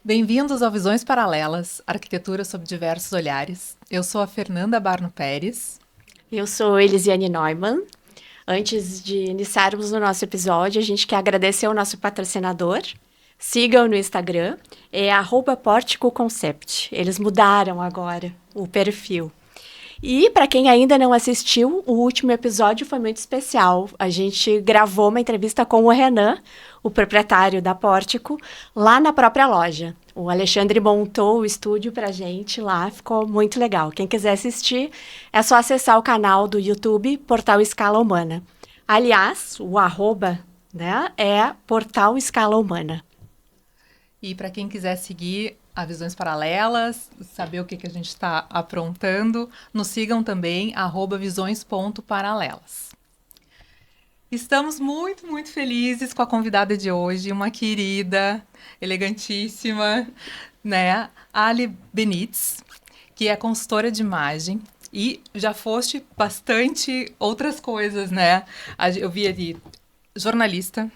Bem-vindos ao Visões Paralelas, Arquitetura sob diversos olhares. Eu sou a Fernanda Barno Pérez. Eu sou Elisiane Neumann. Antes de iniciarmos o nosso episódio, a gente quer agradecer ao nosso patrocinador. Sigam no Instagram, é @porticoconcept. Eles mudaram agora o perfil. E para quem ainda não assistiu, o último episódio foi muito especial. A gente gravou uma entrevista com o Renan, o proprietário da Pórtico, lá na própria loja. O Alexandre montou o estúdio pra gente lá, ficou muito legal. Quem quiser assistir, é só acessar o canal do YouTube Portal Escala Humana. Aliás, o arroba, né, é Portal Escala Humana. E para quem quiser seguir a Visões Paralelas, saber o que a gente está aprontando, nos sigam também, @visões.paralelas. Estamos muito, muito felizes com a convidada de hoje, uma querida, elegantíssima, né? Ali Benítez, que é consultora de imagem e já foste bastante outras coisas, né? Eu vi ali jornalista,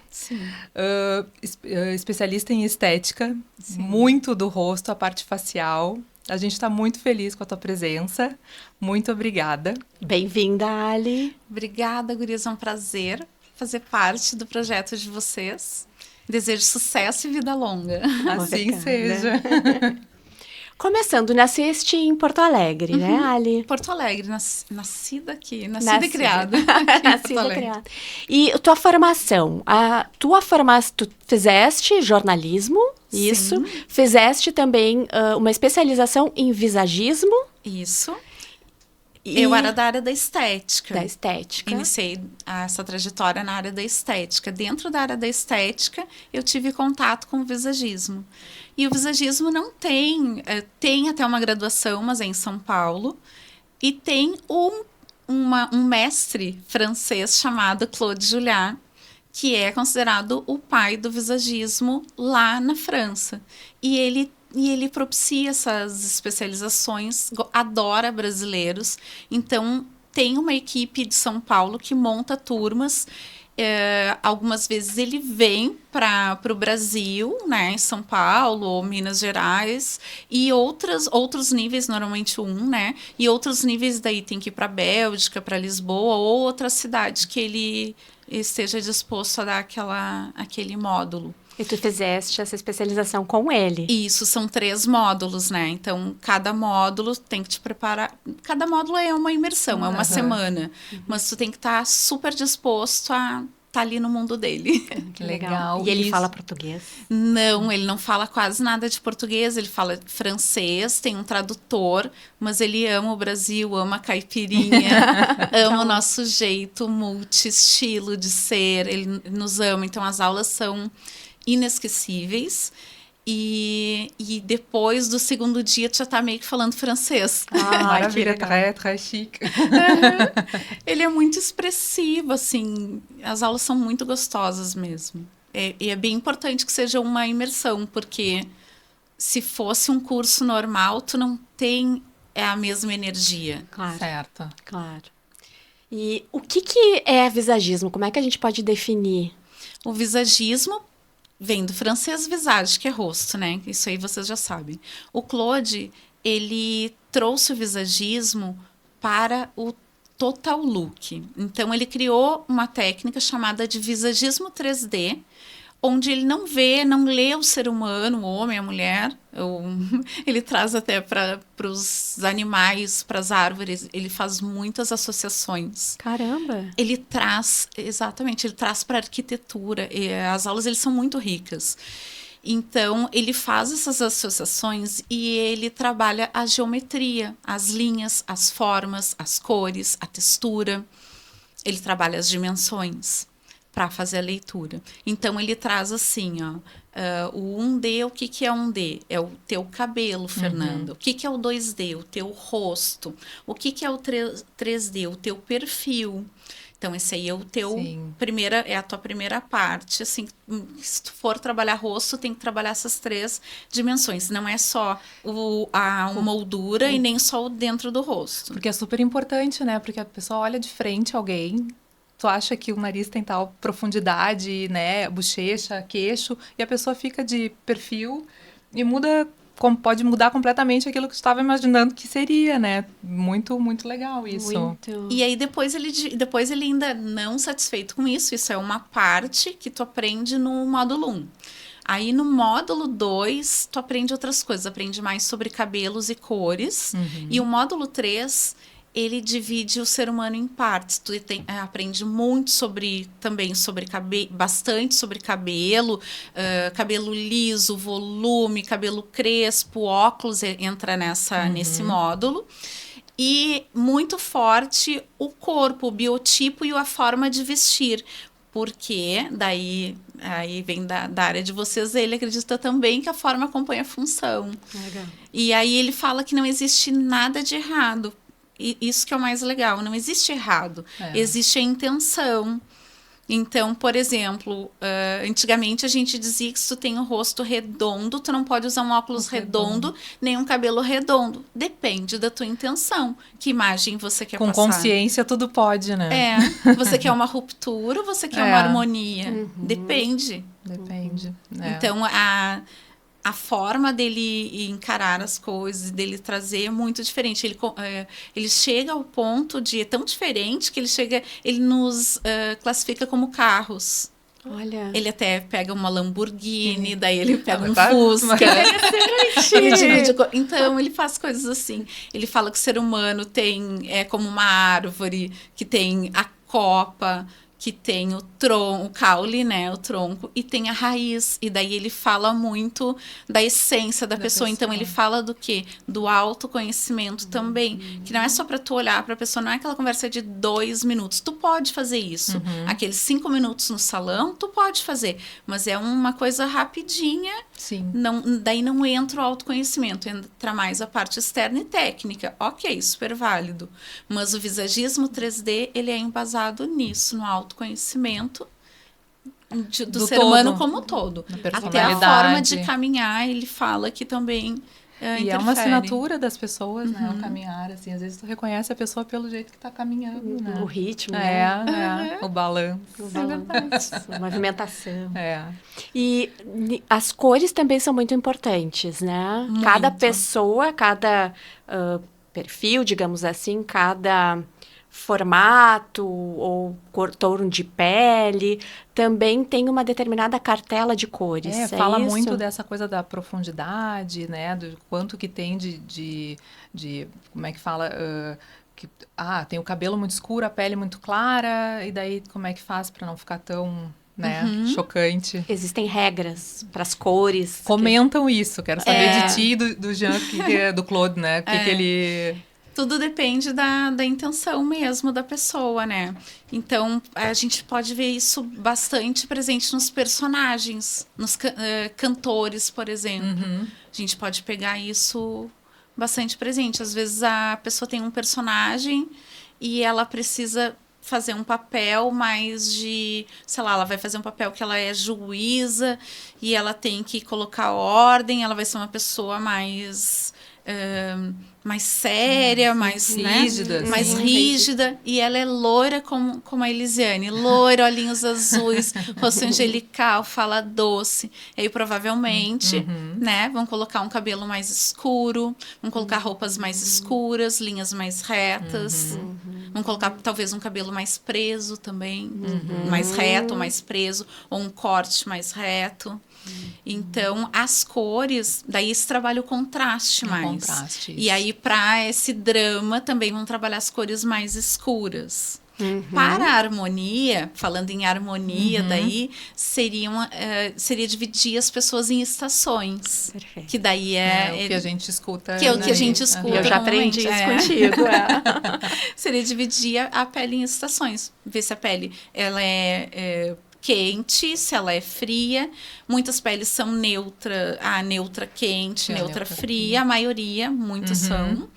especialista em estética, sim, muito do rosto, a parte facial. A gente está muito feliz com a tua presença. Muito obrigada. Bem-vinda, Ali. Obrigada, gurias. É um prazer fazer parte do projeto de vocês. Desejo sucesso e vida longa. Assim seja. Começando, nasceste em Porto Alegre, né, Ali? Porto Alegre, nascida aqui, nascida e criada. Nascida e criada. E tua formação, tu fizeste jornalismo, Sim. Isso. Fizeste também uma especialização em visagismo. Isso. Eu era da área da estética. Da estética. Iniciei essa trajetória na área da estética. Dentro da área da estética, eu tive contato com o visagismo. E o visagismo não tem até uma graduação, mas é em São Paulo. E tem um mestre francês chamado Claude Julliard, que é considerado o pai do visagismo lá na França. E ele propicia essas especializações, adora brasileiros. Então, tem uma equipe de São Paulo que monta turmas. Algumas vezes ele vem para o Brasil, né, em São Paulo ou Minas Gerais, e outros níveis, normalmente né, e outros níveis daí tem que ir para a Bélgica, para Lisboa ou outra cidade que ele esteja disposto a dar aquele módulo. E tu fizeste essa especialização com ele. Isso, são 3 módulos, né? Então, cada módulo tem que te preparar. Cada módulo é uma imersão, é uma semana. Mas tu tem que estar super disposto a estar ali no mundo dele. Que legal. E ele fala português? Não, ele não fala quase nada de português. Ele fala francês, tem um tradutor, mas ele ama o Brasil, ama a caipirinha, ama o nosso jeito multi-estilo de ser. Ele nos ama. Então, as aulas são inesquecíveis, e depois do 2º dia tu já tá meio que falando francês. Maravilha, très chique. Ele é muito expressivo, assim, as aulas são muito gostosas mesmo. E é bem importante que seja uma imersão, porque se fosse um curso normal, tu não tem a mesma energia. Claro. Certo. Claro. E o que é visagismo? Como é que a gente pode definir? O visagismo vem do francês visage, que é rosto, né? Isso aí vocês já sabem. O Claude, ele trouxe o visagismo para o total look. Então, ele criou uma técnica chamada de visagismo 3D, onde ele não lê o ser humano, o homem, a mulher. Ele traz até para os animais, para as árvores. Ele faz muitas associações. Caramba! Ele traz para a arquitetura. As aulas são muito ricas. Então, ele faz essas associações e ele trabalha a geometria, as linhas, as formas, as cores, a textura. Ele trabalha as dimensões para fazer a leitura. Então, ele traz assim, o 1D, o que é 1D? É o teu cabelo, Fernanda. O que é o 2D? O teu rosto. O que é o 3D? O teu perfil. Então, esse aí é o teu a tua primeira parte. Assim, se tu for trabalhar rosto, tem que trabalhar essas 3 dimensões. Não é só a moldura e nem só o dentro do rosto. Porque é super importante, né? Porque a pessoa olha de frente alguém, tu acha que o nariz tem tal profundidade, né? Bochecha, queixo, e a pessoa fica de perfil E pode mudar completamente aquilo que tu estava imaginando que seria, né? Muito, muito legal isso. Muito. E aí depois ele ainda não satisfeito com isso é uma parte que tu aprende no módulo 1. Aí no módulo 2, tu aprende outras coisas, aprende mais sobre cabelos e cores. E o módulo 3, ele divide o ser humano em partes. Tu aprende muito bastante sobre cabelo, cabelo liso, volume, cabelo crespo, óculos entra nesse módulo. E muito forte o corpo, o biotipo e a forma de vestir. Porque daí aí vem da área de vocês, ele acredita também que a forma acompanha a função. Legal. E aí ele fala que não existe nada de errado. E isso que é o mais legal, não existe errado, existe a intenção. Então, por exemplo, antigamente a gente dizia que se tu tem o rosto redondo, tu não pode usar um óculos redondo, nem um cabelo redondo. Depende da tua intenção. Que imagem você quer passar? Com consciência tudo pode, né? Você quer uma ruptura ou você quer uma harmonia? Depende. Depende. Então, a forma dele encarar as coisas, dele trazer é muito diferente. Ele chega ao ponto de... É tão diferente que ele nos classifica como carros. Olha. Ele até pega uma Lamborghini, daí ele pega um Fusca. Então, ele faz coisas assim. Ele fala que o ser humano é como uma árvore, que tem a copa, que tem o caule, né, o tronco, e tem a raiz. E daí ele fala muito da essência da pessoa. Então, ele fala do quê? Do autoconhecimento também. Que não é só para tu olhar para a pessoa, não é aquela conversa de 2 minutos. Tu pode fazer isso. Aqueles 5 minutos no salão, tu pode fazer. Mas é uma coisa rapidinha. Sim. Daí não entra o autoconhecimento, entra mais a parte externa e técnica. Ok, super válido. Mas o visagismo 3D, ele é embasado nisso, no autoconhecimento do ser humano como um todo. Até a forma de caminhar, ele fala que também e é uma assinatura das pessoas, né? O caminhar, assim. Às vezes tu reconhece a pessoa pelo jeito que tá caminhando, né? O ritmo, né? O balanço. A movimentação. É. E as cores também são muito importantes, né? Muito. Cada pessoa, cada perfil, digamos assim, cada formato ou tom de pele também tem uma determinada cartela de cores. Fala isso? muito dessa coisa da profundidade, né? Do quanto que tem de como é que fala? Tem o cabelo muito escuro, a pele muito clara, e daí como é que faz para não ficar tão, né, chocante? Existem regras para as cores. Comentam isso, quero saber de ti e do Jean, do Claude, né? Que ele... Tudo depende da intenção mesmo da pessoa, né? Então, a gente pode ver isso bastante presente nos personagens, nos cantores, por exemplo. A gente pode pegar isso bastante presente. Às vezes, a pessoa tem um personagem e ela precisa fazer um papel mais de... Sei lá, ela vai fazer um papel que ela é juíza e ela tem que colocar ordem, ela vai ser uma pessoa mais séria, mais rígida, né? Mais rígida, e ela é loira como a Elisiane, loira, olhinhos azuis, rosto angelical, fala doce. E aí provavelmente, né, vão colocar um cabelo mais escuro, vão colocar roupas mais escuras, linhas mais retas, vão colocar talvez um cabelo mais preso também, mais reto, mais preso, ou um corte mais reto. Então, as cores, daí se trabalha o contraste mais. E aí, para esse drama, também vão trabalhar as cores mais escuras. Para a harmonia, falando em harmonia, daí seria dividir as pessoas em estações. Perfeito. Que daí o que a gente escuta. Que é o que a gente escuta. Eu já aprendi isso contigo. Seria dividir a pele em estações. Ver se a pele ela é quente, se ela é fria. Muitas peles são neutra quente, neutra fria. A maioria, muitas são.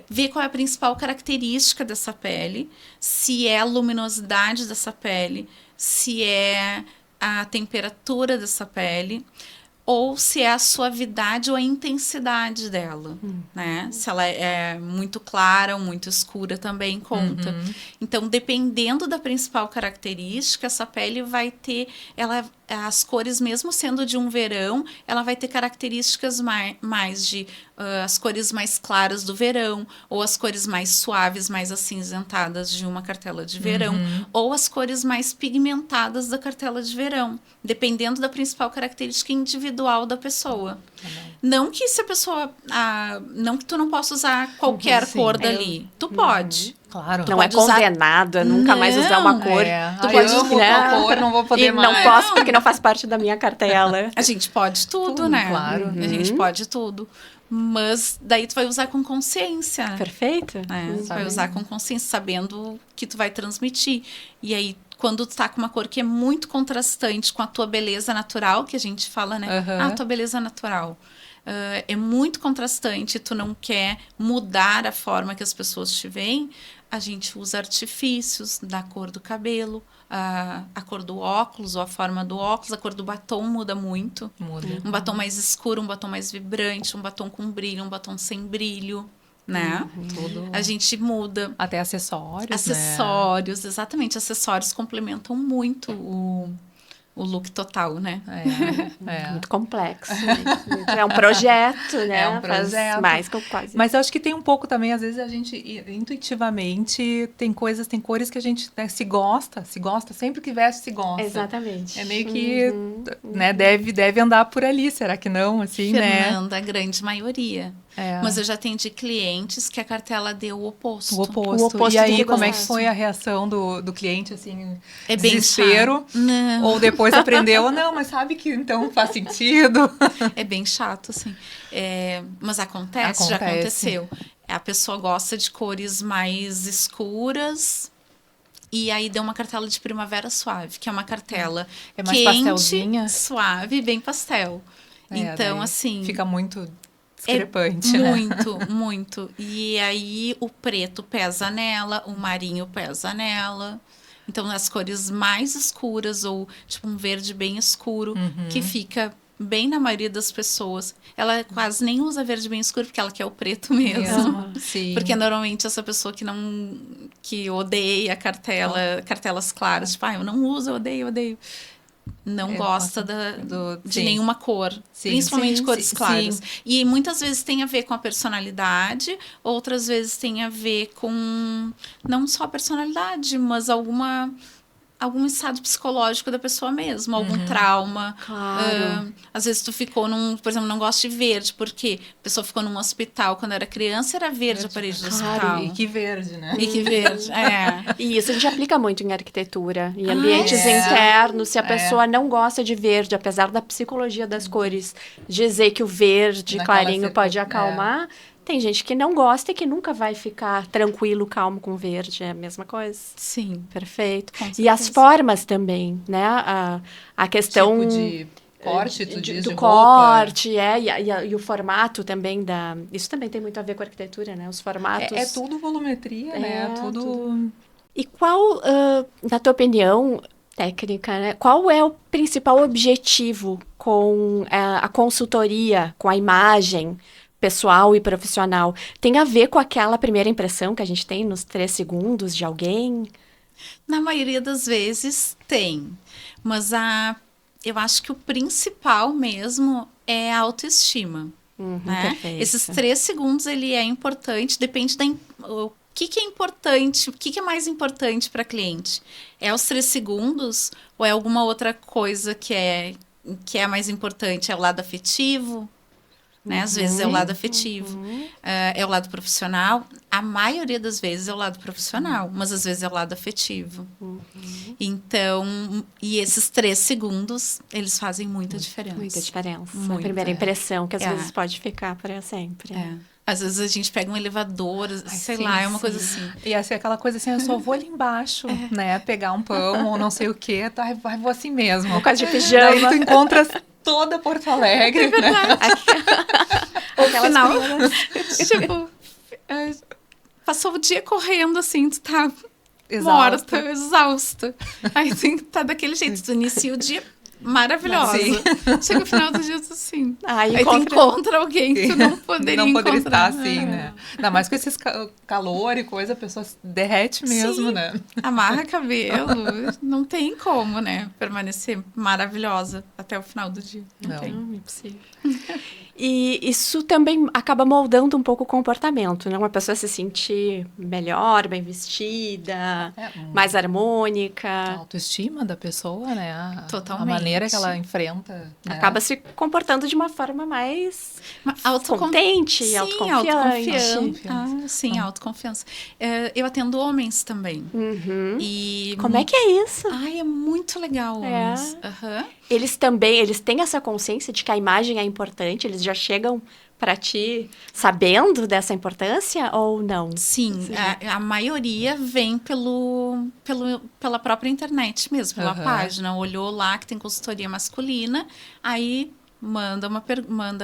Ver qual é a principal característica dessa pele, se é a luminosidade dessa pele, se é a temperatura dessa pele, ou se é a suavidade ou a intensidade dela, né? Se ela é muito clara ou muito escura também conta. Então, dependendo da principal característica, essa pele vai ter... Ela as cores, mesmo sendo de um verão, ela vai ter características mais de as cores mais claras do verão, ou as cores mais suaves, mais acinzentadas de uma cartela de verão, ou as cores mais pigmentadas da cartela de verão, dependendo da principal característica individual da pessoa. Não que se a pessoa... não que tu não possa usar qualquer cor dali. Tu pode. Claro. Não é condenado a nunca mais usar uma cor. Tu pode amo tua cor, não vou poder e mais. não posso porque não faz parte da minha cartela. A gente pode tudo, né? Claro. A gente pode tudo. Mas daí tu vai usar com consciência. Perfeito. Tu vai usar com consciência, sabendo que tu vai transmitir. E aí, quando tu tá com uma cor que é muito contrastante com a tua beleza natural, que a gente fala, né? Tua beleza natural. É muito contrastante, tu não quer mudar a forma que as pessoas te veem, a gente usa artifícios da cor do cabelo, a cor do óculos, ou a forma do óculos, a cor do batom muda muito. Um batom mais escuro, um batom mais vibrante, um batom com brilho, um batom sem brilho, né? Tudo. A gente muda. Até acessórios, Acessórios, exatamente. Acessórios complementam muito o look total, né? Muito complexo. É um projeto, né? É um projeto. Faz mais que quase. Mas eu acho que tem um pouco também, às vezes a gente intuitivamente tem cores que a gente se gosta, sempre que veste se gosta. Exatamente. É meio que, né, deve andar por ali, será que não? Assim, Fernanda, né? a grande maioria. Mas eu já atendi clientes que a cartela deu o oposto. O oposto. E aí, como é que foi a reação do cliente, assim? É bem desespero? Não. Ou depois aprendeu, não, mas sabe que então faz sentido? É bem chato, assim. Mas acontece, já aconteceu. A pessoa gosta de cores mais escuras. E aí deu uma cartela de primavera suave, que é uma cartela mais quente, pastelzinha? Suave, bem pastel. Então, assim... Fica muito discrepante, né? Muito. E aí o preto pesa nela, o marinho pesa nela. Então, as cores mais escuras, ou tipo um verde bem escuro, que fica bem na maioria das pessoas. Ela quase nem usa verde bem escuro, porque ela quer o preto mesmo. Sim. Porque normalmente essa pessoa que odeia cartelas claras, tipo, eu não uso, eu odeio. Não gosta de nenhuma cor, principalmente cores claras. Sim. E muitas vezes tem a ver com a personalidade, outras vezes tem a ver com não só a personalidade, mas algum estado psicológico da pessoa mesmo, algum trauma. Claro. Às vezes tu ficou por exemplo, não gosta de verde, porque a pessoa ficou num hospital quando era criança, era verde a parede do hospital. E que verde, né? E que verde, E isso a gente aplica muito em arquitetura, em ambientes internos, se a pessoa não gosta de verde, apesar da psicologia das cores dizer que o verde clarinho pode acalmar, tem gente que não gosta e que nunca vai ficar tranquilo, calmo com verde. É a mesma coisa? Sim. Perfeito. E as formas também, né? A questão... Tipo de corte, tu diz, do de corte, e o formato também da... Isso também tem muito a ver com a arquitetura, né? Os formatos... É tudo volumetria, né? Tudo... E qual, na tua opinião técnica, né? Qual é o principal objetivo com a consultoria, com a imagem pessoal e profissional? Tem a ver com aquela primeira impressão que a gente tem nos 3 segundos de alguém? Na maioria das vezes tem, mas eu acho que o principal mesmo é a autoestima. Né? Esses 3 segundos ele é importante, depende o que é importante, o que é mais importante para cliente? É os 3 segundos ou é alguma outra coisa que é mais importante? É o lado afetivo? Né? Às vezes é o lado afetivo, é o lado profissional. A maioria das vezes é o lado profissional, mas às vezes é o lado afetivo. Então, e esses 3 segundos, eles fazem muita diferença. Muita diferença. A primeira impressão, que às vezes pode ficar para sempre. Às vezes a gente pega um elevador, sei lá, é uma coisa assim. E assim, aquela coisa assim, eu só vou ali embaixo, né? Pegar um pão ou não sei o quê, tá? Vou assim mesmo. Por causa de pijama. Aí tu encontras toda Porto Alegre, né? Ao final, tipo, passou o dia correndo, assim, tu tá morta, exausta. Aí tu tá daquele jeito, tu inicia o dia maravilhosa. Sim. Chega no final do dia, tu assim. Aí Aí tu encontra alguém que tu não poderia Não poderia encontrar. estar assim, né? Ainda mais com esses calor e coisa, a pessoa se derrete mesmo, Sim. né? Amarra cabelo, não tem como, né? Permanecer maravilhosa até o final do dia. Não Não. tem. Não, impossível. E isso também acaba moldando um pouco o comportamento, né? Uma pessoa se sentir melhor, bem vestida, mais A harmônica. autoestima da pessoa, né? A Totalmente. maneira que ela enfrenta, né? Acaba se comportando de uma forma mais Autocon- contente, Sim, autoconfiante. autoconfiança. Ah, sim, autoconfiança. Eu atendo homens também. Uhum. E Como é que é isso? Ai, é muito legal, homens. Aham. Eles têm essa consciência de que a imagem é importante, eles já chegam para ti sabendo dessa importância ou não? Sim, a maioria vem pela própria internet mesmo, pela Aham. página. Olhou lá que tem consultoria masculina, aí manda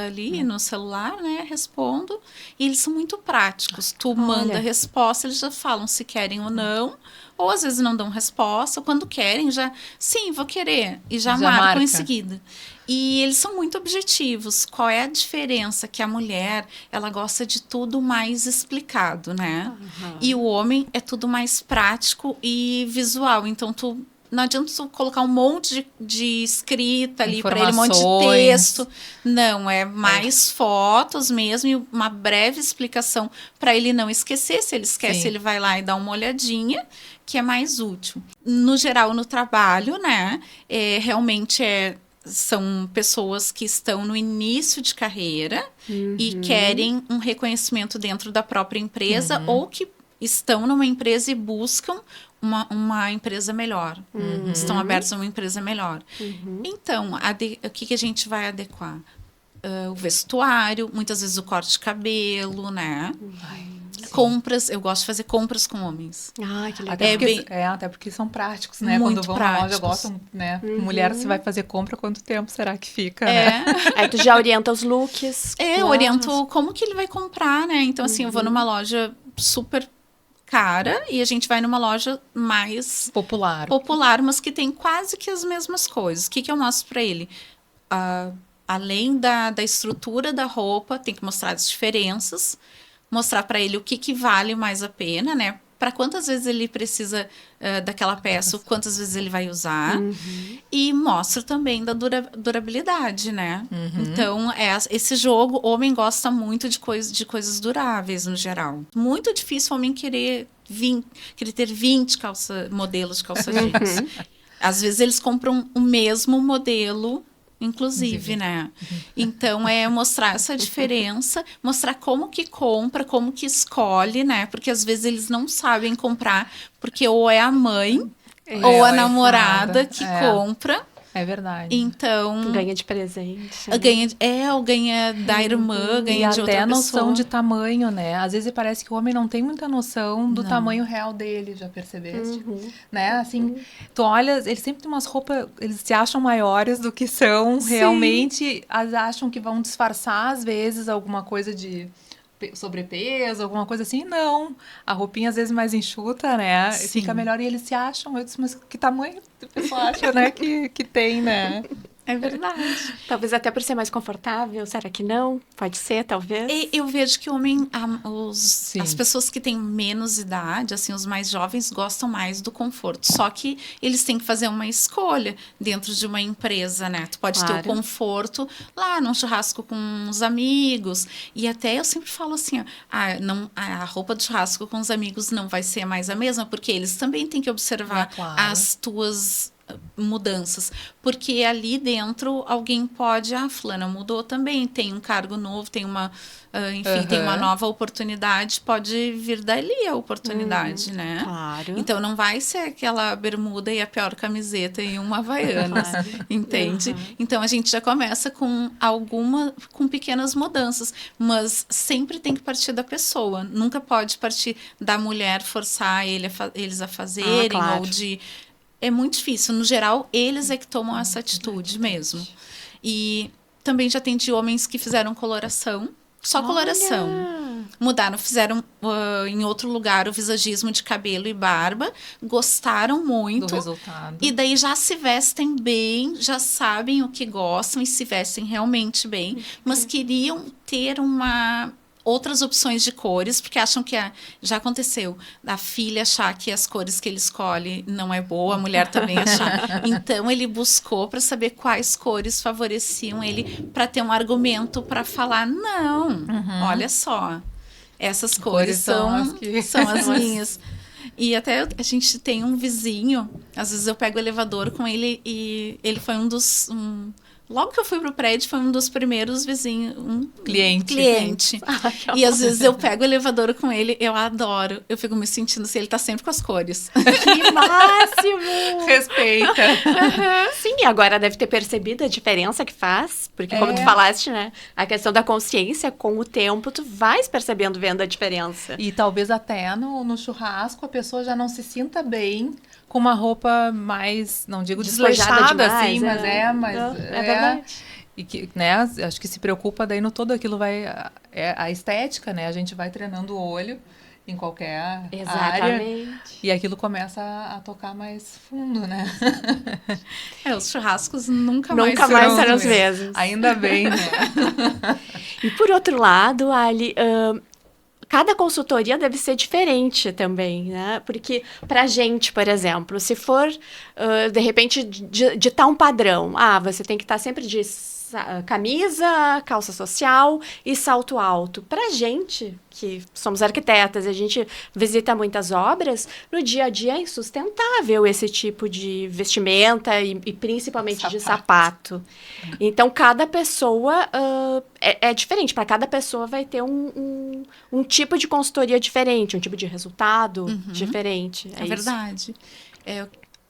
ali no celular, né? Respondo. E eles são muito práticos. Tu manda a resposta, eles já falam se querem ou não. Ou às vezes não dão resposta. Ou quando querem, já... Sim, vou querer. E já marcam marca. em seguida. E eles são muito objetivos. Qual é a diferença? Que a mulher, ela gosta de tudo mais explicado, né? E o homem é tudo mais prático e visual. Então, não adianta tu colocar um monte de escrita ali para ele, um monte de Informações. texto. Não, é mais fotos mesmo e uma breve explicação para ele não esquecer. Se ele esquece, Sim. ele vai lá e dá uma olhadinha, que é mais útil. No geral, no trabalho, né? Realmente são pessoas que estão no início de carreira e querem um reconhecimento dentro da própria empresa ou que estão numa empresa e buscam uma empresa melhor. Estão abertos a uma empresa melhor. Então, o que a gente vai adequar? O vestuário, muitas vezes o corte de cabelo, né? Compras, eu gosto de fazer compras com homens. Ah, que legal. Até porque são práticos, né? Muito Quando vão na loja, práticos. gostam, né? Mulher, se vai fazer compra, quanto tempo será que fica, né? É. Aí tu já orienta os looks. Eu oriento como que ele vai comprar, né? Então, assim, eu vou numa loja super cara e a gente vai numa loja mais popular, mas que tem quase que as mesmas coisas. O que eu mostro para ele? Além da estrutura da roupa, tem que mostrar as diferenças, mostrar para ele o que vale mais a pena, né? Para quantas vezes ele precisa daquela peça, quantas vezes ele vai usar. E mostro também da durabilidade, né? Então, esse jogo, o homem gosta muito de coisas duráveis, no geral. Muito difícil o homem querer ter 20 modelos de calça jeans. Às vezes, eles compram o mesmo modelo, inclusive, né? Então, mostrar essa diferença, mostrar como que compra, como que escolhe, né? Porque às vezes eles não sabem comprar, porque ou é a mãe ou a namorada que compra. É verdade. Então... Ganha de presente. Ganha da irmã, ganha de outra pessoa. E até a noção de tamanho, né? Às vezes parece que o homem não tem muita noção do tamanho real dele, já percebeste? Né? Assim, tu olha, eles sempre têm umas roupas, eles se acham maiores do que são, realmente, acham que vão disfarçar, às vezes, alguma coisa de sobrepeso, alguma coisa assim, não. A roupinha às vezes mais enxuta, né? Sim. Fica melhor e eles se acham. Eu disse, mas que tamanho a pessoa acha, né? Que tem, né? É verdade. Talvez até por ser mais confortável, será que não? Pode ser, talvez. Eu vejo que o homem, Sim. as pessoas que têm menos idade, assim, os mais jovens, gostam mais do conforto. Só que eles têm que fazer uma escolha dentro de uma empresa, né? Tu pode ter o conforto lá num churrasco com os amigos. E até eu sempre falo assim, ó, a roupa do churrasco com os amigos não vai ser mais a mesma, porque eles também têm que observar as tuas mudanças, porque ali dentro alguém pode, fulana mudou também, tem um cargo novo, tem uma tem uma nova oportunidade, pode vir dali a oportunidade, né? Claro. Então não vai ser aquela bermuda e a pior camiseta e uma Havaianas, entende? Então a gente já começa com pequenas mudanças, mas sempre tem que partir da pessoa, nunca pode partir da mulher forçar eles a fazerem claro. ou de... É muito difícil. No geral, eles é que tomam essa atitude mesmo. E também já atendi homens que fizeram coloração. Só coloração. Mudaram, fizeram em outro lugar o visagismo de cabelo e barba, gostaram Do muito. resultado. E daí já se vestem bem, já sabem o que gostam e se vestem realmente bem, mas queriam ter outras opções de cores, porque acham que já aconteceu da filha achar que as cores que ele escolhe não é boa, a mulher também achar. Então ele buscou para saber quais cores favoreciam ele para ter um argumento para falar não, olha só, essas cores são as que- são as minhas. E até a gente tem um vizinho, às vezes eu pego o elevador com ele e ele foi logo que eu fui pro prédio, foi um dos primeiros vizinhos, cliente. E às vezes eu pego o elevador com ele, eu adoro. Eu fico me sentindo assim, ele tá sempre com as cores. Que máximo! Respeita. Sim, e agora deve ter percebido a diferença que faz, porque como tu falaste, né, a questão da consciência, com o tempo, tu vais percebendo, vendo a diferença. E talvez até no churrasco a pessoa já não se sinta bem com uma roupa mais, não digo Despojada desleixada, demais, assim, mas É verdade. E que, né, acho que se preocupa daí no todo aquilo vai... É a estética, né? A gente vai treinando o olho em qualquer área. Exatamente. E aquilo começa a tocar mais fundo, né? Os churrascos nunca mais serão serão os os mesmos. Ainda bem, né? E por outro lado, Ali, cada consultoria deve ser diferente também, né? Porque pra gente, por exemplo, se for, de repente, ditar um padrão. Você tem que estar sempre de camisa, calça social e salto alto. Pra gente, que somos arquitetas, a gente visita muitas obras, no dia a dia é insustentável esse tipo de vestimenta e principalmente de sapato. Então, cada pessoa é diferente. Para cada pessoa vai ter um tipo de consultoria diferente, um tipo de resultado diferente. É verdade.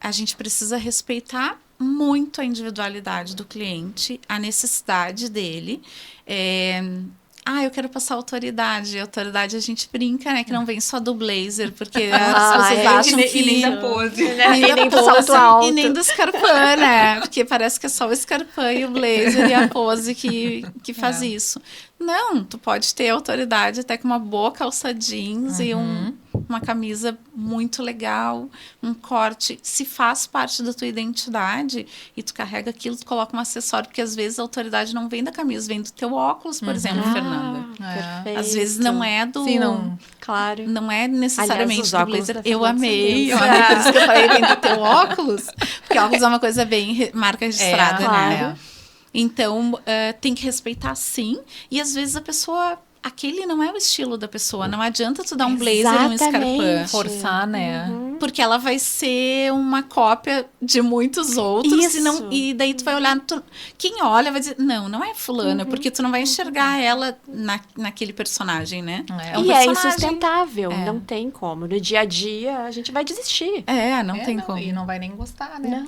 A gente precisa respeitar muito a individualidade do cliente, a necessidade dele. Eu quero passar autoridade. Autoridade a gente brinca, né? Que não vem só do blazer, porque as pessoas acham que... E nem da pose. E nem do salto alto. E nem do escarpão, né? Porque parece que é só o escarpão e o blazer e a pose que faz isso. Não, tu pode ter autoridade até com uma boa calça jeans e uma camisa muito legal, um corte. Se faz parte da tua identidade e tu carrega aquilo, tu coloca um acessório, porque às vezes a autoridade não vem da camisa, vem do teu óculos, por exemplo, Fernanda. Perfeito. Às vezes não é do... Sim, não. Claro. Não é necessariamente Aliás, do blazer. Eu Fernanda amei. são Eu amei, por isso que eu falei vem do teu óculos. Porque óculos é uma coisa bem marca registrada, né? claro. Então, tem que respeitar sim. E às vezes a pessoa... Aquele não é o estilo da pessoa. Não adianta tu dar um blazer e um escarpão. Forçar, né? Porque ela vai ser uma cópia de muitos outros. Isso. E daí tu vai olhar... Quem olha vai dizer, não é fulana. Porque tu não vai enxergar ela naquele personagem, né? É um E é personagem. insustentável, não tem como. No dia a dia, a gente vai desistir. Não tem como. E não vai nem gostar, né?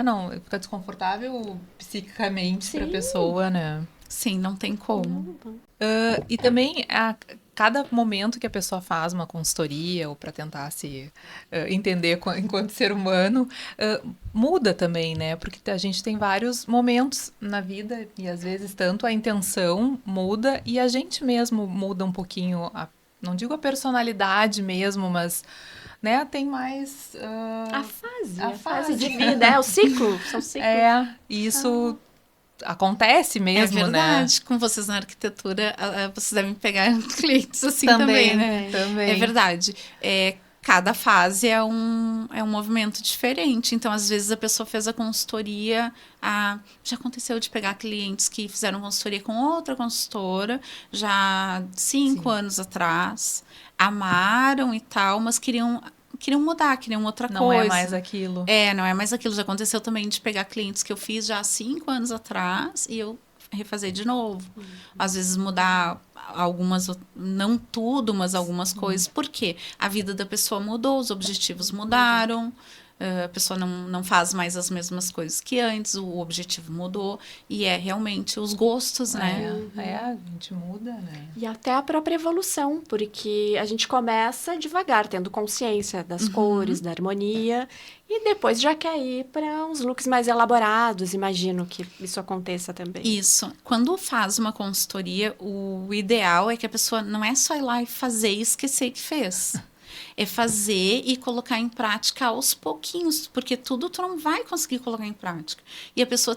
Não. Porque fica desconfortável psiquicamente pra pessoa, né? Sim, não tem como. E também, a cada momento que a pessoa faz uma consultoria ou para tentar se entender enquanto ser humano, muda também, né? Porque a gente tem vários momentos na vida e às vezes tanto a intenção muda e a gente mesmo muda um pouquinho, não digo a personalidade mesmo, mas... Né, tem mais... A fase de vida, o ciclo. São ciclos. E isso... Acontece mesmo, é verdade. né? Com vocês na arquitetura, vocês devem pegar clientes assim também, né? Também. É verdade. Cada fase é um movimento diferente. Então, às vezes, a pessoa fez a consultoria... já aconteceu de pegar clientes que fizeram consultoria com outra consultora, já 5 anos atrás, amaram e tal, mas queriam mudar, queriam outra coisa. Não é mais aquilo. Não é mais aquilo. Já aconteceu também de pegar clientes que eu fiz já há 5 anos atrás e eu refazer de novo. Às vezes mudar algumas, não tudo, mas algumas coisas. Por quê? A vida da pessoa mudou, os objetivos mudaram. A pessoa não faz mais as mesmas coisas que antes, o objetivo mudou. E é realmente os gostos, né? A gente muda, né? E até a própria evolução, porque a gente começa devagar, tendo consciência das cores, da harmonia, e depois já quer ir para uns looks mais elaborados. Imagino que isso aconteça também. Isso. Quando faz uma consultoria, o ideal é que a pessoa não é só ir lá e fazer e esquecer que fez. É fazer e colocar em prática aos pouquinhos, porque tudo tu não vai conseguir colocar em prática. E a pessoa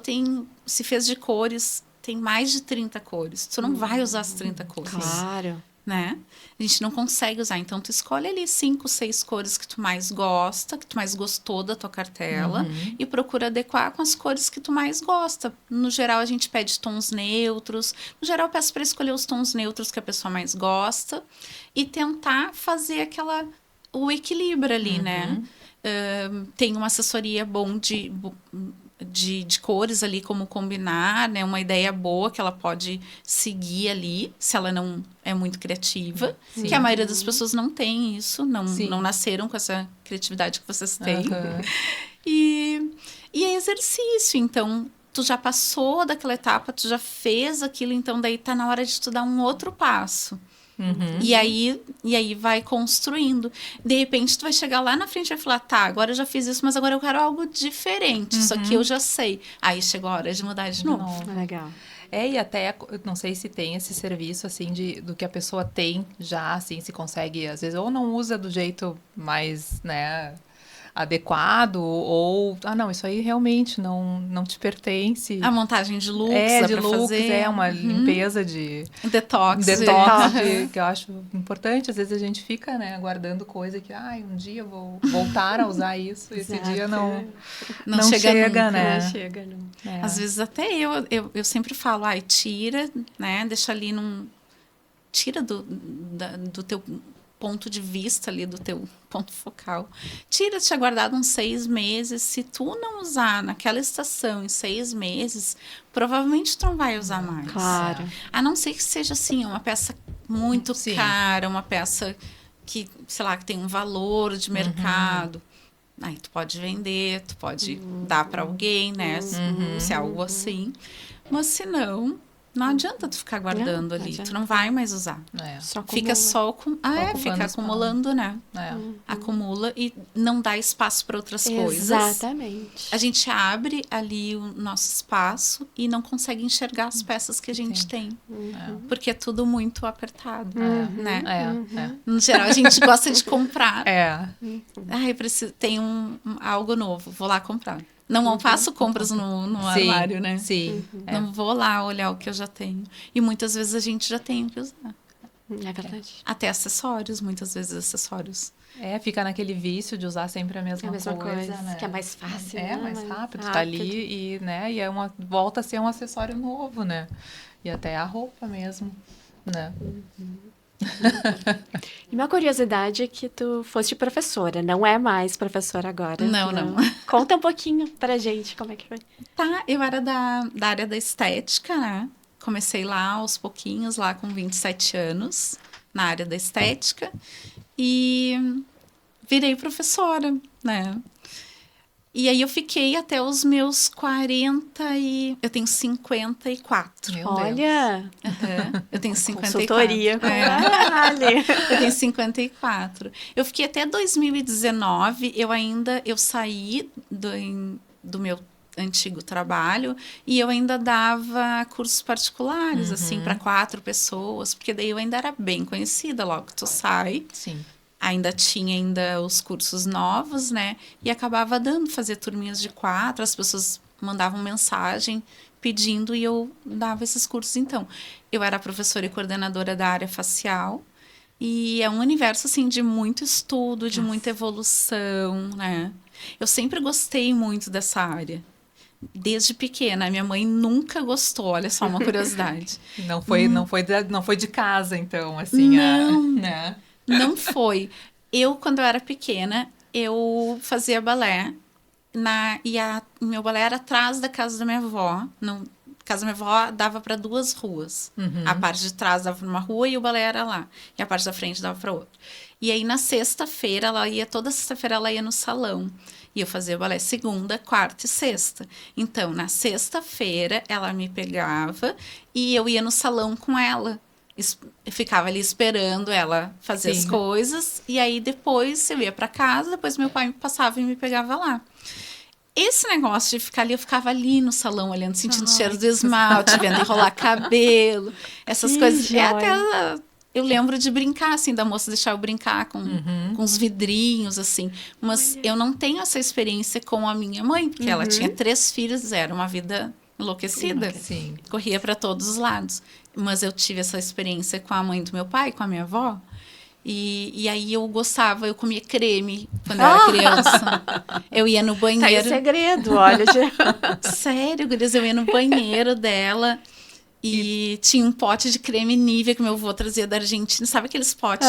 se fez de cores, tem mais de 30 cores. Tu não vai usar as 30 cores. Claro. Né? A gente não consegue usar. Então, tu escolhe ali 5, 6 cores que tu mais gosta, que tu mais gostou da tua cartela e procura adequar com as cores que tu mais gosta. No geral, a gente pede tons neutros. No geral, eu peço para escolher os tons neutros que a pessoa mais gosta e tentar fazer o equilíbrio ali, né? Tem uma assessoria bom de cores ali, como combinar, né? Uma ideia boa que ela pode seguir ali, se ela não é muito criativa. Sim. Que a maioria das pessoas não tem isso, não nasceram com essa criatividade que vocês têm. E é exercício, então... Tu já passou daquela etapa, tu já fez aquilo, então daí tá na hora de tu dar um outro passo. E aí vai construindo. De repente, tu vai chegar lá na frente e vai falar, tá, agora eu já fiz isso, mas agora eu quero algo diferente. Isso aqui eu já sei. Aí chegou a hora de mudar de novo. Legal. E até, não sei se tem esse serviço, assim, do que a pessoa tem já, assim, se consegue, às vezes, ou não usa do jeito mais, né, adequado, ou, não, isso aí realmente não te pertence. A montagem de looks, de looks, fazer. Uma limpeza de... Detox. Que eu acho importante. Às vezes a gente fica, né, guardando coisa que, um dia eu vou voltar a usar isso, e esse dia não chega, né? Não chega, não. Às vezes até eu sempre falo, tira, né, deixa ali tira do teu ponto de vista ali, do teu ponto focal. Tira, tinha guardado uns 6 meses. Se tu não usar naquela estação em 6 meses, provavelmente tu não vai usar mais. Claro. A não ser que seja, assim, uma peça muito cara, uma peça que, sei lá, que tem um valor de mercado. Aí tu pode vender, tu pode dar para alguém, né? Se é algo assim. Mas se não adianta tu ficar guardando ali. Tu não vai mais usar. Fica só com... fica acumulando, né? Acumula e não dá espaço para outras coisas. Exatamente. A gente abre ali o nosso espaço e não consegue enxergar as peças que a gente tem. Porque é tudo muito apertado, né? No geral, a gente gosta de comprar. Tem algo novo, vou lá comprar. Não faço compras no armário, né? Sim. Não vou lá olhar o que eu já tenho. E muitas vezes a gente já tem o que usar. É verdade. Até acessórios, muitas vezes acessórios. Fica naquele vício de usar sempre a mesma coisa, né? Que é mais fácil, mais rápido. Tá ali e é volta a ser um acessório novo, né? E até a roupa mesmo, né? E uma curiosidade é que tu foste professora, não é mais professora agora. Não. Conta um pouquinho pra gente como é que foi. Tá, eu era da área da estética, né? Comecei lá aos pouquinhos, lá com 27 anos, na área da estética. E virei professora, né? E aí eu fiquei até os meus 40 e... Eu tenho 54. Meu Olha! Eu tenho 54. Consultoria. Eu tenho 54. Eu fiquei até 2019. Eu saí do meu antigo trabalho e eu ainda dava cursos particulares, assim, para 4 pessoas. Porque daí eu ainda era bem conhecida, logo que tu sai. Sim. Ainda tinha os cursos novos, né? E acabava fazer turminhas de 4, as pessoas mandavam mensagem pedindo e eu dava esses cursos. Então, eu era professora e coordenadora da área facial e é um universo, assim, de muito estudo, de muita evolução, né? Eu sempre gostei muito dessa área. Desde pequena, minha mãe nunca gostou, olha só uma curiosidade. Não foi de casa, então, assim, né? Não foi. Quando eu era pequena, eu fazia balé. Meu balé era atrás da casa da minha avó, casa da minha avó dava para 2 ruas. A parte de trás dava para uma rua e o balé era lá. E a parte da frente dava para outra. E aí, na sexta-feira, toda sexta-feira ela ia no salão. E eu fazia balé segunda, quarta e sexta. Então, na sexta-feira, ela me pegava e eu ia no salão com ela. Eu ficava ali esperando ela fazer as coisas. E aí, depois, eu ia para casa. Depois, meu pai me passava e me pegava lá. Esse negócio de ficar ali, eu ficava ali no salão, olhando, sentindo o cheiro do esmalte, vendo enrolar cabelo. Essas coisas. Eu lembro de brincar, assim, da moça deixar eu brincar com os vidrinhos, assim. Mas eu não tenho essa experiência com a minha mãe, porque ela tinha 3 filhos, era uma vida enlouquecida. Sim. Corria para todos os lados. Mas eu tive essa experiência com a mãe do meu pai, com a minha avó. E aí eu comia creme quando eu era criança. Eu ia no banheiro. Tá aí o segredo, olha. Sério, gurias, eu ia no banheiro dela. E tinha um pote de creme Nivea que meu avô trazia da Argentina. Sabe aqueles potes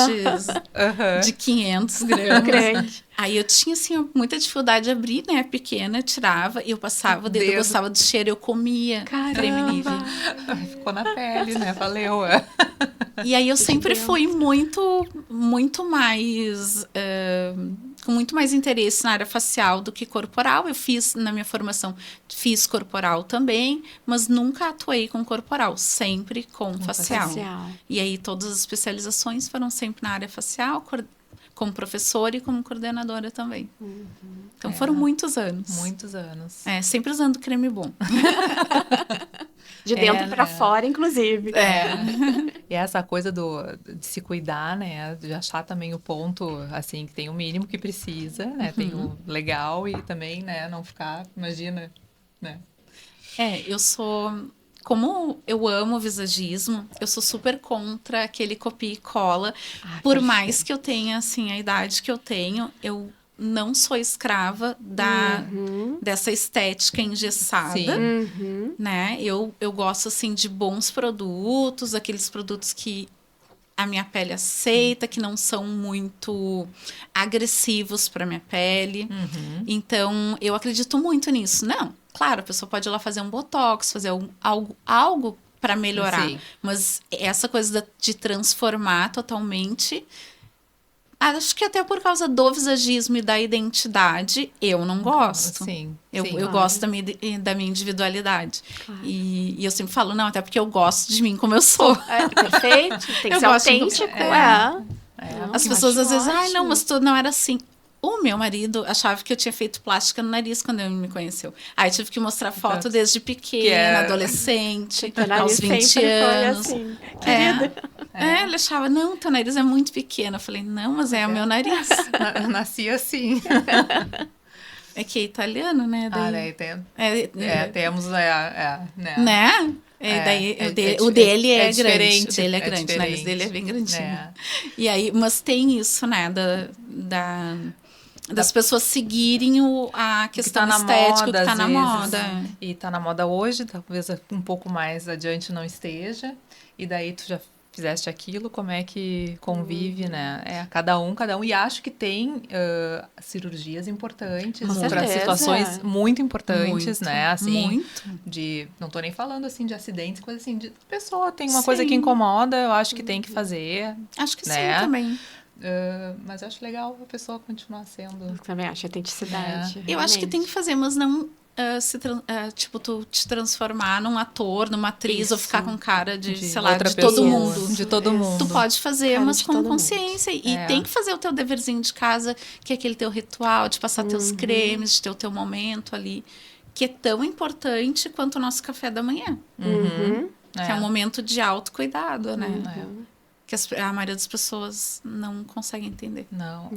de 500 gramas? Grande. Aí eu tinha, assim, muita dificuldade de abrir, né? Pequena, eu tirava, eu passava o dedo, eu gostava do cheiro, eu comia creme Nivea. Ficou na pele, né? Valeu. E aí eu sempre fui muito mais... com muito mais interesse na área facial do que corporal. Eu fiz, na minha formação, fiz corporal também, mas nunca atuei com corporal, sempre com facial. E aí todas as especializações foram sempre na área facial, como professora e como coordenadora também. Então foram muitos anos. Muitos anos. Sempre usando creme bom. De dentro para fora, inclusive. E essa coisa de se cuidar, né? De achar também o ponto, assim, que tem o mínimo que precisa, né? Tem o legal e também, né? Não ficar, imagina, né? Eu sou... Como eu amo o visagismo, eu sou super contra aquele copia e cola. Por mais que eu tenha, assim, a idade que eu tenho, eu não sou escrava dessa estética engessada, né? Eu gosto, assim, de bons produtos, aqueles produtos que a minha pele aceita, que não são muito agressivos para minha pele. Então, eu acredito muito nisso. Não, claro, a pessoa pode ir lá fazer um botox, fazer algo para melhorar. Sim. Mas essa coisa de transformar totalmente... Acho que até por causa do visagismo e da identidade, eu não gosto. Sim. Eu gosto da minha individualidade. Claro. E eu sempre falo, não, até porque eu gosto de mim como eu sou. Perfeito. Tem que ser autêntico. As pessoas às vezes, não, mas tu não era assim. O meu marido achava que eu tinha feito plástica no nariz quando ele me conheceu. Aí tive que mostrar foto desde pequena, adolescente, aos 20 anos. Assim, querida. Ele achava, não, teu nariz é muito pequeno. Eu falei, não, mas é o meu nariz. Eu nasci assim. É que é italiano, né? Daí... temos, né? O dele é grande. Diferente. O dele é grande, o nariz dele é bem grandinho. E aí, mas tem isso, né? Das pessoas seguirem a questão estética que tá na moda. E tá na moda hoje, talvez um pouco mais adiante não esteja. E daí tu já fizeste aquilo, como é que convive, né? Cada um. E acho que tem cirurgias importantes para situações muito importantes, né? Assim, não tô nem falando assim de acidentes, coisa assim, de pessoa tem uma coisa que incomoda, eu acho que tem que fazer. Acho que né? sim também. Mas eu acho legal a pessoa continuar sendo. Eu também acho autenticidade. Eu acho que tem que fazer, mas não tu te transformar num ator, numa atriz, ou ficar com cara de sei lá, de todo mundo. De todo mundo. Tu pode fazer, mas com consciência. E tem que fazer o teu deverzinho de casa, que é aquele teu ritual, de passar teus cremes, de ter o teu momento ali, que é tão importante quanto o nosso café da manhã. Que é um momento de autocuidado, né? Que a maioria das pessoas não consegue entender. Não,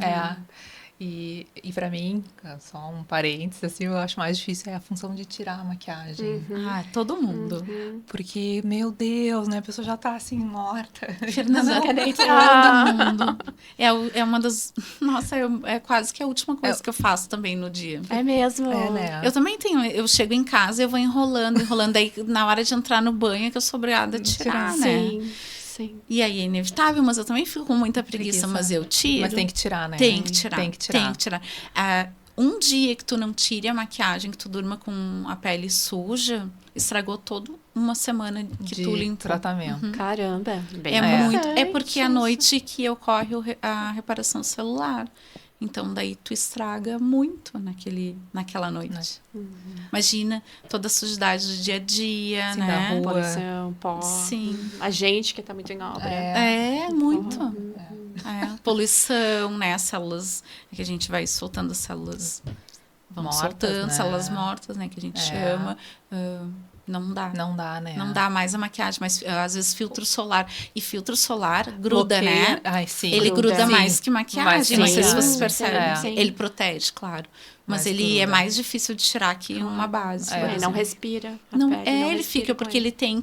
E para mim, só um parênteses, assim, eu acho mais difícil a função de tirar a maquiagem. Todo mundo. Porque, meu Deus, né? A pessoa já tá assim, morta. Fernanda, todo mundo. É uma das... Nossa, é quase que a última coisa que eu faço também no dia. É mesmo? Né? Eu também tenho. Eu chego em casa e eu vou enrolando. Aí, na hora de entrar no banho, é que eu sou obrigada a tirar, né? Sim. E aí é inevitável, mas eu também fico com muita preguiça, mas eu tiro. Mas tem que tirar, né? Tem que tirar. um dia que tu não tire a maquiagem, que tu durma com a pele suja, estragou toda uma semana que tu De limpou. tratamento. Caramba, bem É muito. É interessante porque à isso. noite que ocorre a reparação celular. Então, daí tu estraga muito naquela noite. Imagina toda a sujidade do dia a dia, Sim, né? da rua. Poluição, pó. Sim. A gente que tá muito em obra. É, muito. Poluição, né? As células, que a gente vai soltando as células. Vão Mortas, soltando, né? células mortas, né? Que a gente chama. Não dá. Não dá, né? Não dá mais a maquiagem, mas às vezes filtro solar. E filtro solar gruda, Bloqueia. né? Ai, sim. Ele gruda Sim. mais que maquiagem. Mais Não que sei se maquiagem. vocês percebem. É. Sim. Ele protege, claro. Mas Mas ele é gruda. mais difícil de tirar que uma base. É. por Ele exemplo. não respira. A Não, pele não ele respira fica, com porque ele tem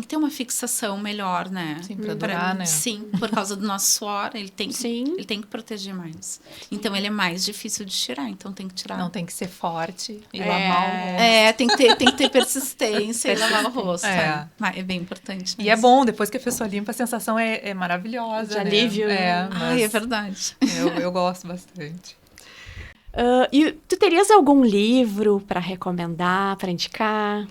que ter uma fixação melhor, né? Sim, pra durar, né? Sim, por causa do nosso suor, ele tem Sim. que proteger mais. Então ele é mais difícil de tirar, então tem que tirar. Não tem que ser forte e É. lavar o rosto. Tem que ter persistência e lavar o rosto. É. É bem importante. E é bom, depois que a pessoa limpa, a sensação é maravilhosa. De né? alívio, né? É, mas Ai, é verdade. eu gosto bastante. E tu terias algum livro para recomendar, para indicar?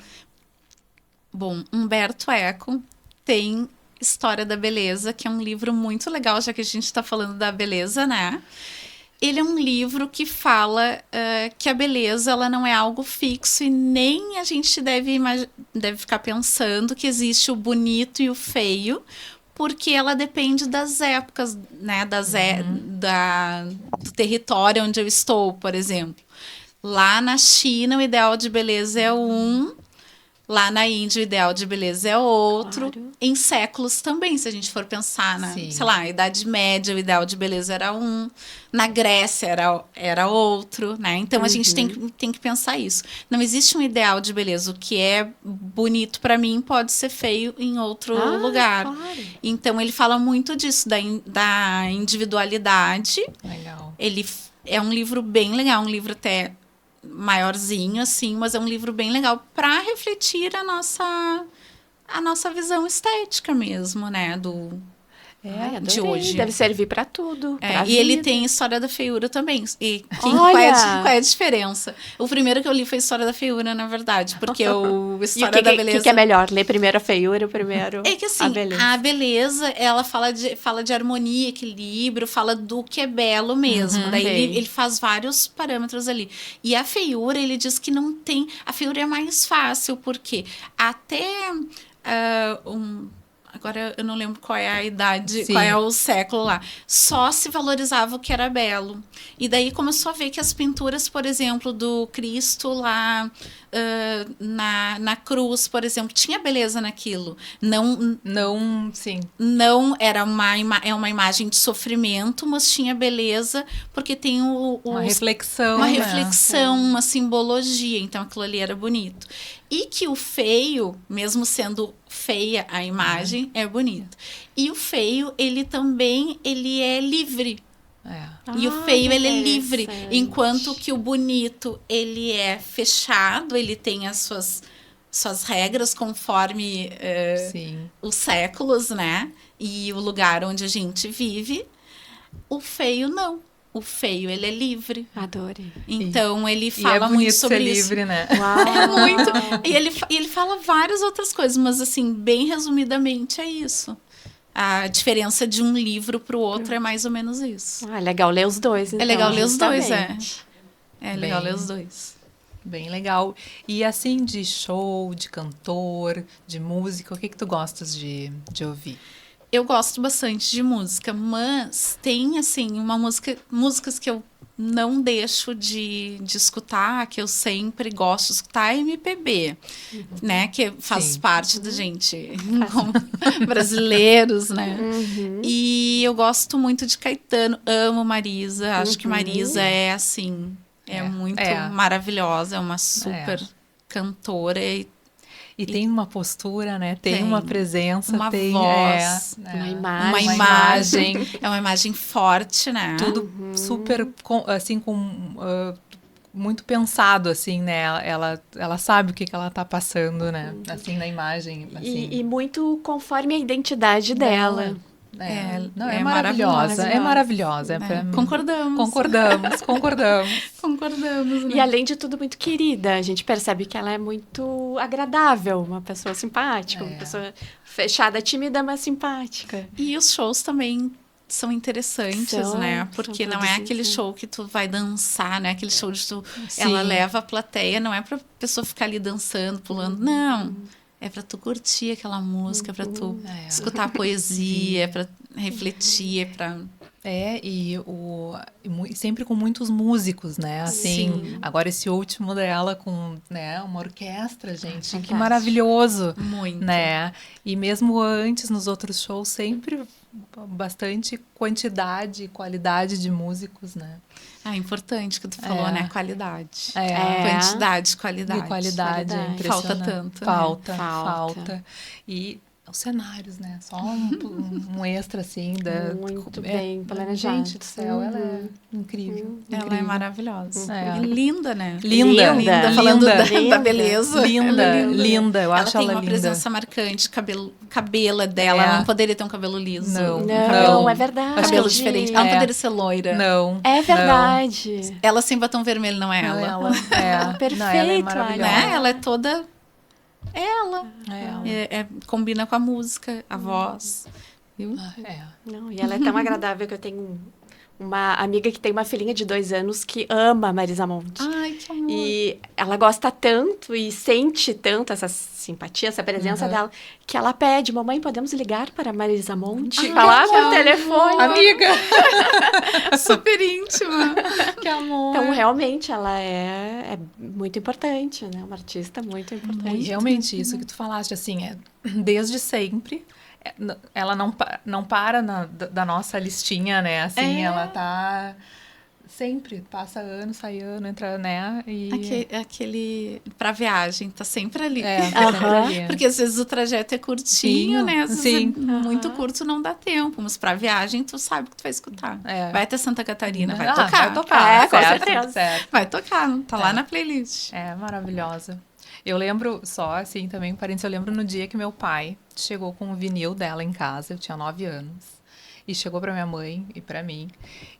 Bom, Humberto Eco tem História da Beleza, que é um livro muito legal, já que a gente está falando da beleza, né? Ele é um livro que fala que a beleza ela não é algo fixo e nem a gente deve ficar pensando que existe o bonito e o feio, porque ela depende das épocas, né? Do território onde eu estou, por exemplo. Lá na China, o ideal de beleza é um. Lá na Índia, o ideal de beleza é outro. Claro. Em séculos também, se a gente for pensar, né? Sim. Sei lá, a Idade Média, o ideal de beleza era um. Na Grécia era outro, né? Então, a gente tem que pensar isso. Não existe um ideal de beleza. O que é bonito para mim pode ser feio em outro lugar. Claro. Então, ele fala muito disso, da individualidade. Legal. Ele é um livro bem legal, um livro até maiorzinho, assim, mas é um livro bem legal para refletir a nossa visão estética mesmo, né? Ai, de adorei. hoje. Deve servir para tudo. pra E ele vida. tem História da Feiura também. E Olha! qual é a diferença? O primeiro que eu li foi História da Feiura, na verdade, porque o E História da Beleza... O que é melhor? Ler primeiro a feiura ou primeiro É que assim, a beleza? a beleza, ela fala de harmonia, equilíbrio, fala do que é belo mesmo. Daí sei. ele faz vários parâmetros ali. E a feiura, ele diz que não tem... A feiura é mais fácil, porque até agora eu não lembro qual é a idade, Sim. qual é o século lá. Só se valorizava o que era belo. E daí começou a ver que as pinturas, por exemplo, do Cristo lá na cruz, por exemplo, tinha beleza naquilo. Não, sim. Não era uma imagem de sofrimento, mas tinha beleza, porque tem Uma reflexão. uma né? reflexão, uma simbologia. Então, aquilo ali era bonito. E que o feio, mesmo sendo feia a imagem, é bonito. E o feio, ele também é livre. É. E o feio, ele é livre. Interessante. Enquanto que o bonito, ele é fechado, ele tem as suas regras conforme Sim. os séculos, né? E o lugar onde a gente vive. O feio, não. O feio, ele é livre. Adorei. Então, ele E é fala bonito muito sobre ser isso. livre, né? Uau. É muito. E ele fala várias outras coisas, mas, assim, bem resumidamente, é isso. A diferença de um livro para o outro é mais ou menos isso. Ah, legal ler os dois, então, É legal ler os dois, justamente. É legal Bem- ler os dois. Bem legal. E assim, de show, de cantor, de música, o que tu gostas de ouvir? Eu gosto bastante de música, mas tem, assim, músicas que eu não deixo de escutar, que eu sempre gosto de escutar, é MPB, né? Que faz Sim. parte da gente, como brasileiros, né? E eu gosto muito de Caetano, amo Marisa, acho que Marisa é, assim, É. muito É. maravilhosa, é uma super cantora E tem uma postura, né? Tem Tem. uma presença, Uma tem voz, Uma imagem. uma imagem, é uma imagem forte, né? tudo super assim com muito pensado, assim, né? Ela sabe o que ela tá passando, né? Assim, na imagem, assim. E muito conforme a identidade dela. Não, é maravilhosa. É maravilhosa. Concordamos. Concordamos. Né? E além de tudo, muito querida. A gente percebe que ela é muito agradável, uma pessoa simpática, uma pessoa fechada, tímida, mas simpática. E os shows também são interessantes, né? Porque não é aquele show que tu vai dançar, né? Aquele show de ela leva a plateia, não é pra pessoa ficar ali dançando, pulando, não. É pra tu curtir aquela música, pra tu escutar a poesia, pra refletir, pra... sempre com muitos músicos, né? Assim, agora esse último dela com, né, uma orquestra, gente, que maravilhoso. Muito. Né? E mesmo antes, nos outros shows, sempre bastante quantidade e qualidade de músicos, né? Importante que tu falou, né? Qualidade. Quantidade, qualidade. E qualidade. É Falta tanto. Falta. E os cenários, né? Só um extra, assim. Muito bem planejado. Gente do céu, ela é incrível. Ela é maravilhosa. É. E linda, né? Linda. Falando da beleza. Linda. Eu acho ela linda. Ela tem uma presença marcante. Cabelo dela. Ela não poderia ter um cabelo liso. Não, é verdade. Cabelo diferente. Ela não poderia ser loira. Não. É verdade. Não. Ela sem batom vermelho não é ela. Perfeito. Não, ela é maravilhosa. Né? Ela é toda... Ela. Combina com a música, a voz. Viu? Não, e ela é tão agradável que eu tenho uma amiga que tem uma filhinha de 2 anos que ama a Marisa Monte. Ai, que amor. E ela gosta tanto e sente tanto essa simpatia, essa presença dela, que ela pede, mamãe, podemos ligar para a Marisa Monte? Falar por telefone. Amiga! Super íntima. Que amor! Então, realmente, ela é muito importante, né? Uma artista muito importante. E realmente, isso que tu falaste, assim, desde sempre... Ela não para da nossa listinha, né? Assim, ela tá... Sempre, passa ano, sai ano, entra, né? E... Aquele pra viagem, tá sempre ali. Tá sempre ali. Porque às vezes o trajeto é curtinho, né? Às vezes sim. Muito curto, não dá tempo. Mas pra viagem, tu sabe que tu vai escutar. Vai até Santa Catarina, vai tocar. Vai tocar, com certeza. Certo. Vai tocar, tá lá na playlist. É, maravilhosa. Eu lembro, só assim, também, parênteses, eu lembro no dia que meu pai chegou com o vinil dela em casa, eu tinha 9 anos, e chegou pra minha mãe e pra mim,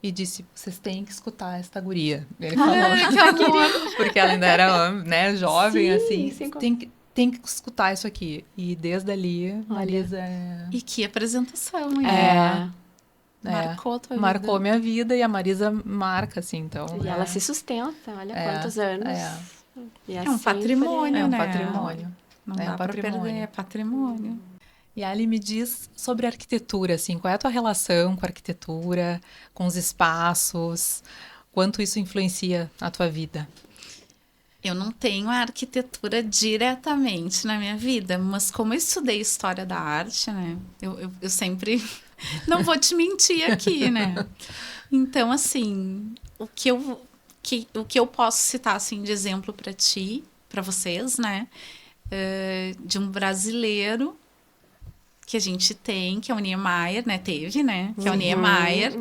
e disse, vocês têm que escutar esta guria. Ele falou, porque ela ainda era, né, jovem, assim, tem que escutar isso aqui. E desde ali, Marisa... E que apresentação, hein? Marcou a tua vida. Marcou minha vida, e a Marisa marca, assim, então... E ela se sustenta, olha quantos anos... E assim, um patrimônio, né? É um patrimônio. Não dá pra perder, é patrimônio. E Ali, me diz sobre a arquitetura, assim, qual é a tua relação com a arquitetura, com os espaços, quanto isso influencia a tua vida? Eu não tenho a arquitetura diretamente na minha vida, mas como eu estudei história da arte, né? Eu sempre... Não vou te mentir aqui, né? Então, assim, o que eu posso citar assim de exemplo para ti, para vocês, né, de um brasileiro que a gente tem, que é o Niemeyer, né, teve, né, que é o Niemeyer.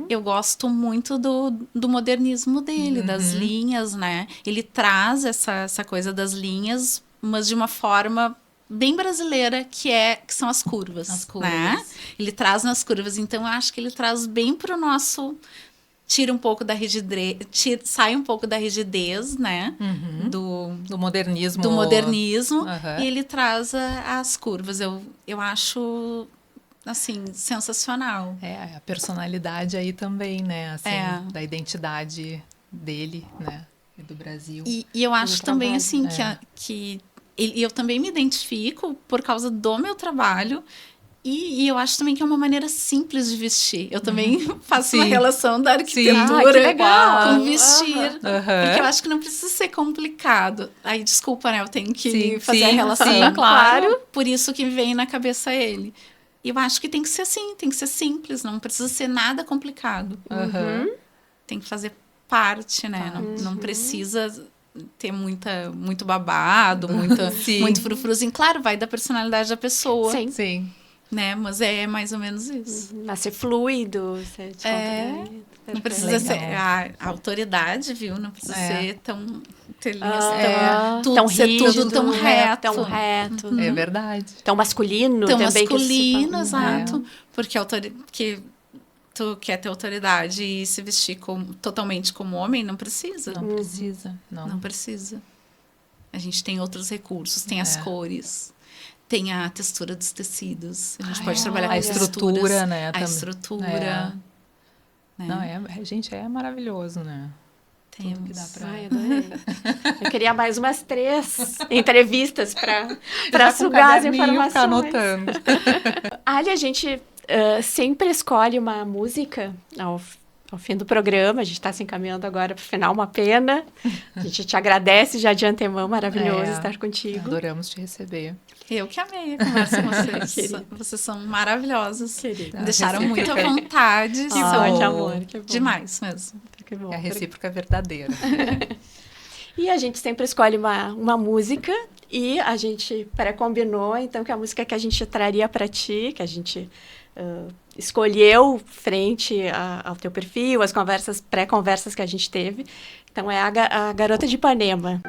Eu gosto muito do modernismo dele, das linhas, né. Ele traz essa coisa das linhas, mas de uma forma bem brasileira, que são as curvas. As curvas. Né? Ele traz nas curvas, então eu acho que ele traz bem pro nosso... Tira um pouco da rigidez, sai um pouco da rigidez, né? Do modernismo. Do modernismo. E ele traz as curvas. Eu acho, assim, sensacional. A personalidade aí também, né? Assim, da identidade dele, né? E do Brasil. E eu acho também, assim, que eu também me identifico por causa do meu trabalho. E eu acho também que é uma maneira simples de vestir. Eu também faço uma relação da arquitetura com vestir. Porque eu acho que não precisa ser complicado. Aí, desculpa, né? Eu tenho que fazer a relação. Sim, claro. Por isso que vem na cabeça ele. E eu acho que tem que ser assim, tem que ser simples. Não precisa ser nada complicado. Tem que fazer parte, né? Não precisa... ter muito babado, muito frufruzinho. Claro, vai da personalidade da pessoa. Sim. Né? Mas é mais ou menos isso. Mas ser fluido. Não precisa ser... A autoridade, viu? Não precisa ser telinhas tão tudo ser rígido, tudo tão né? reto. Tão reto. É verdade. Tão masculino Tão também. masculino, que exato. Porque que tu quer ter autoridade e se vestir totalmente como homem, não precisa. Não precisa. Não precisa. A gente tem outros recursos, tem as cores, tem a textura dos tecidos. A gente pode trabalhar com a texturas, estrutura, né? a também. estrutura. Né? Não, gente, é maravilhoso, né? Temos. Tudo que dá pra... Ai, adorei. Eu queria mais umas 3 entrevistas para Já com sugar as caderninho, informações. ficar anotando. Ali a gente sempre escolhe uma música ao fim do programa. A gente está se encaminhando agora para o final, uma pena. A gente te agradece já de antemão, maravilhoso estar contigo. Adoramos te receber. Eu que amei a conversa com vocês. Querida. Vocês são maravilhosos. Querida. Me deixaram muito à vontade. Que são bom. Que amor, que bom. demais mesmo. Que bom. É a recíproca verdadeira. E a gente sempre escolhe uma música e a gente pré-combinou, então, que a música que a gente traria para ti, que a gente escolheu frente ao teu perfil, as pré-conversas que a gente teve. Então, é a Garota de Ipanema.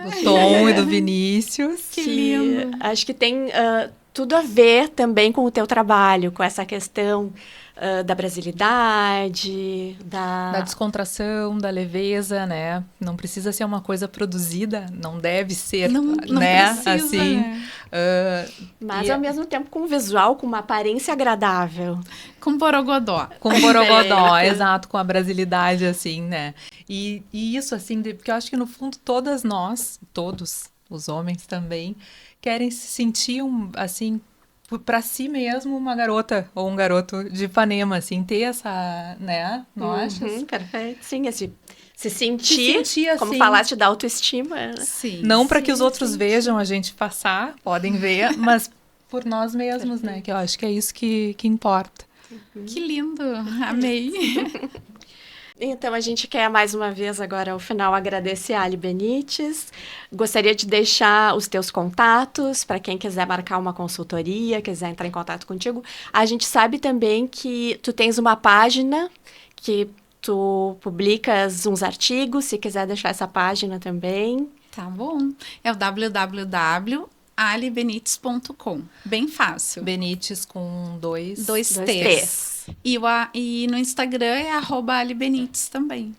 Do Tom e do Vinícius. Que lindo. Acho que tem tudo a ver também com o teu trabalho, com essa questão da brasilidade, Da descontração, da leveza, né? Não precisa ser uma coisa produzida, não deve ser, Não né? precisa, Assim, né? mas ao mesmo tempo com um visual, com uma aparência agradável. Com borogodó. com borogodó, exato, com a brasilidade, assim, né? E isso, assim, porque eu acho que no fundo todas nós, todos os homens também, querem se sentir, assim, para si mesmo uma garota ou um garoto de Ipanema, assim, ter essa, né? Não achas? Perfeito. Sim, se sentir, sentir como assim. falaste da autoestima. Né? Sim. Não para que os outros vejam a gente passar, podem ver, mas por nós mesmos, né? Que eu acho que é isso que importa. Que lindo. Amei. Então, a gente quer mais uma vez agora, ao final, agradecer a Ali Benites. Gostaria de deixar os teus contatos para quem quiser marcar uma consultoria, quiser entrar em contato contigo. A gente sabe também que tu tens uma página que tu publicas uns artigos, se quiser deixar essa página também. Tá bom. É o www.alibenites.com. Bem fácil. Benites com dois Dois T's. T's. E no Instagram é @alibenites também.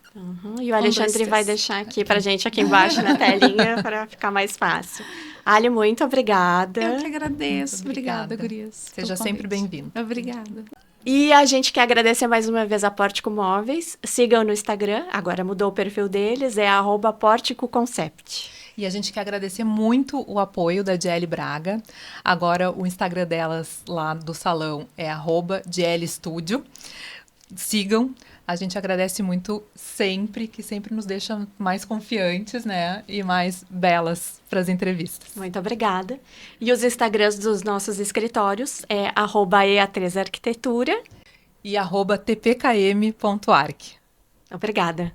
E o Alexandre vai deixar aqui pra gente, aqui embaixo na telinha, para ficar mais fácil. Ali, muito obrigada. Eu que agradeço. Muito Obrigada, obrigada. gurias. Seja pelo sempre convite. bem-vindo. Obrigada. E a gente quer agradecer mais uma vez a Pórtico Móveis. Sigam no Instagram, agora mudou o perfil deles, é @PórticoConcept. E a gente quer agradecer muito o apoio da Jelly Braga. Agora o Instagram delas lá do salão é @JLStudio. Sigam. A gente agradece muito sempre, que sempre nos deixa mais confiantes, né? E mais belas para as entrevistas. Muito obrigada. E os Instagrams dos nossos escritórios é @EA3Arquitetura. E @tpkm.arc. Obrigada.